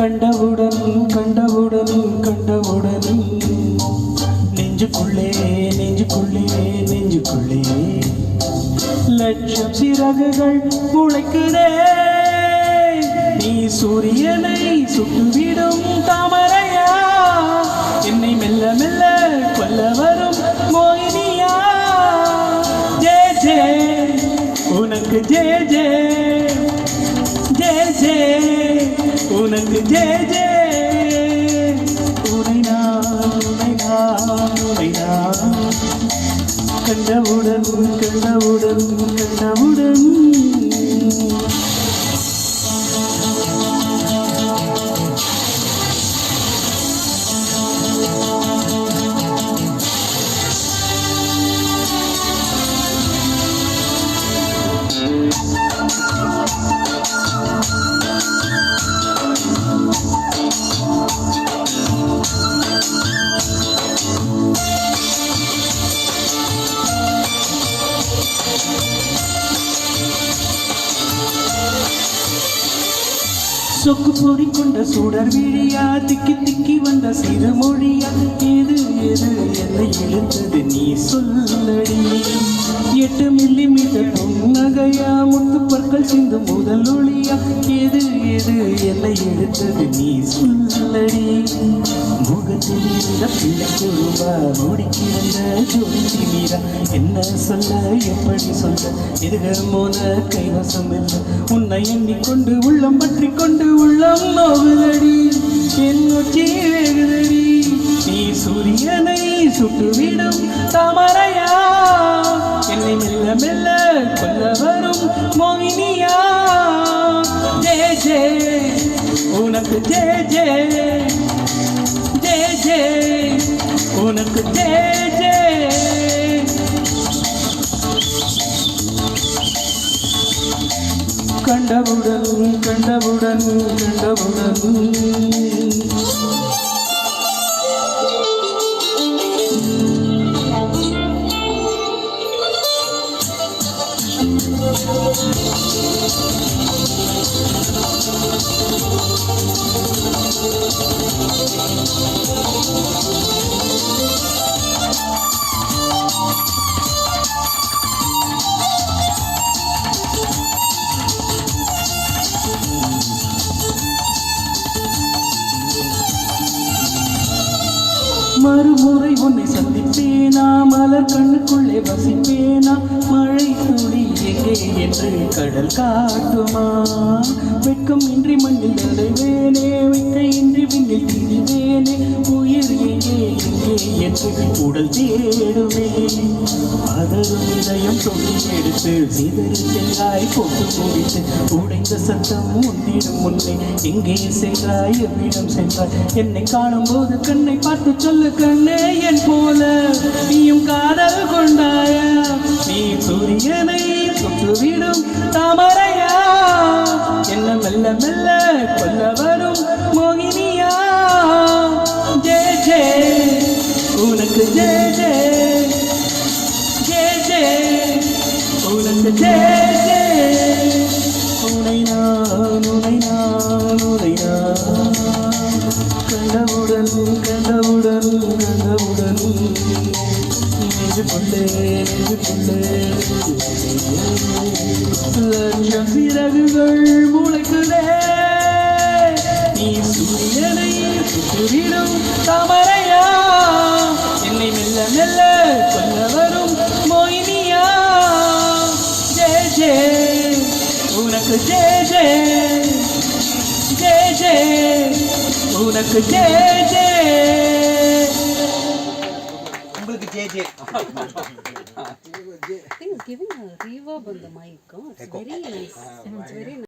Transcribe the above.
கண்டவுடன் கண்டவுடன் கண்டவுடன் நெஞ்சுக்குள்ளே நெஞ்சுக்குள்ளே நெஞ்சுக்குள்ளே லட்சம் சிறகுகள் முளைக்குதே. நீ சூரியனை சுட்டுவிடும் தாமரையா, என்னை மெல்ல மெல்ல கொல்ல வரும் மோகினியா. ஜே ஜே உனக்கு ஜே ஜே, ஜே ஜே உனக்கு ஜே ஜே. உனை நான் உனை நான் உனை நான் கண்டவுடன் கண்டவுடன் கண்டவுடன். சொக்கு பொறி கொண்ட சுடர் விழியா, திக்கி திக்கி வந்த சிறு மொழியா, எது எது என்னை இழுத்தது நீ சொல்லடி. 8 மில்லிமீட்டர் புன்னகையா, முத்து பற்கள் சிந்து முதல் ஒளியா, எது எது என்னை இழுத்தது நீ சொல்லடி. முகத்தில் இருந்த பிள்ளைக்கு ரூபா முடிக்கிற ஜோதி மீரா, என்ன சொல்ல எப்படி சொல்ல எதுகமோன கைவசம் இல்லை. உன்னை எண்ணிக்கொண்டு உள்ளம் பற்றி கொண்டு உள்ளம் நோகுதடி, என் உச்சி வேகுதடி. நீ சூரியனை சுட்டுவிடும் தாமரையா, என்னை மெல்ல மெல்ல கொல்ல வரும் மோகினியா. ஜே ஜே உனக்கு ஜே ஜே, ஜே ஜே உனக்கு ஜே ஜே. கண்டவுடன் கண்டவுடன் கண்டவுடன் மறுமுறை உன்னை சந்திப்பேனா, மலர் கண்ணுக்குள்ளே வசிப்பேனா, மழை துளி எங்கே என்று கடல் காட்டுமா. வெட்கம் இன்றி மண்ணில் நடைவேனே, வெட்கை இன்றி விண்ணில் திரிவேனே, உயிர் எங்கே எங்கே என்று உடல் தேடுவே. அதரும் இதயம் தொங்கி எடுத்து சிதறி சென்றாய் போட்டு முடித்து, உடைந்த சத்தம் முன்னிடும் முன்னே எங்கே சென்றாய் எவ்விடம் சென்றாய். என்னை காணும் போது கண்ணை பார்த்து சொல்லு கண்ணே என் போல நீயும் காதல் கொண்டாயா. நீ சூரியனை சுட்டுவிடும் தாமரையா, என்ன மெல்ல மெல்ல கொல்ல வரும் மோகினியா. ஜே ஜே உனக்கு ஜே ஜே, ஜே ஜே உனக்கு ஜே ஜே. உனை நான் உனை நான் உனை நான் கண்டவுடன் கண்டவுடன் கண்டவுடன் நெஞ்சுக்குள்ளே நெஞ்சுக்குள்ளே லட்சம் சிறகுகள் முளைக்குதே. நீ சூரியனை சுட்டுவிடும் தாமரையா, என்னை மெல்ல மெல்ல கொல்ல வரும் மோகினியா. ஜே ஜே உனக்கு ஜே ஜே, ஜே ஜே உனக்கு ஜே ஜே. உங்களுக்கு J J. I think giving a reverb on the mic, it's very nice. It's very nice.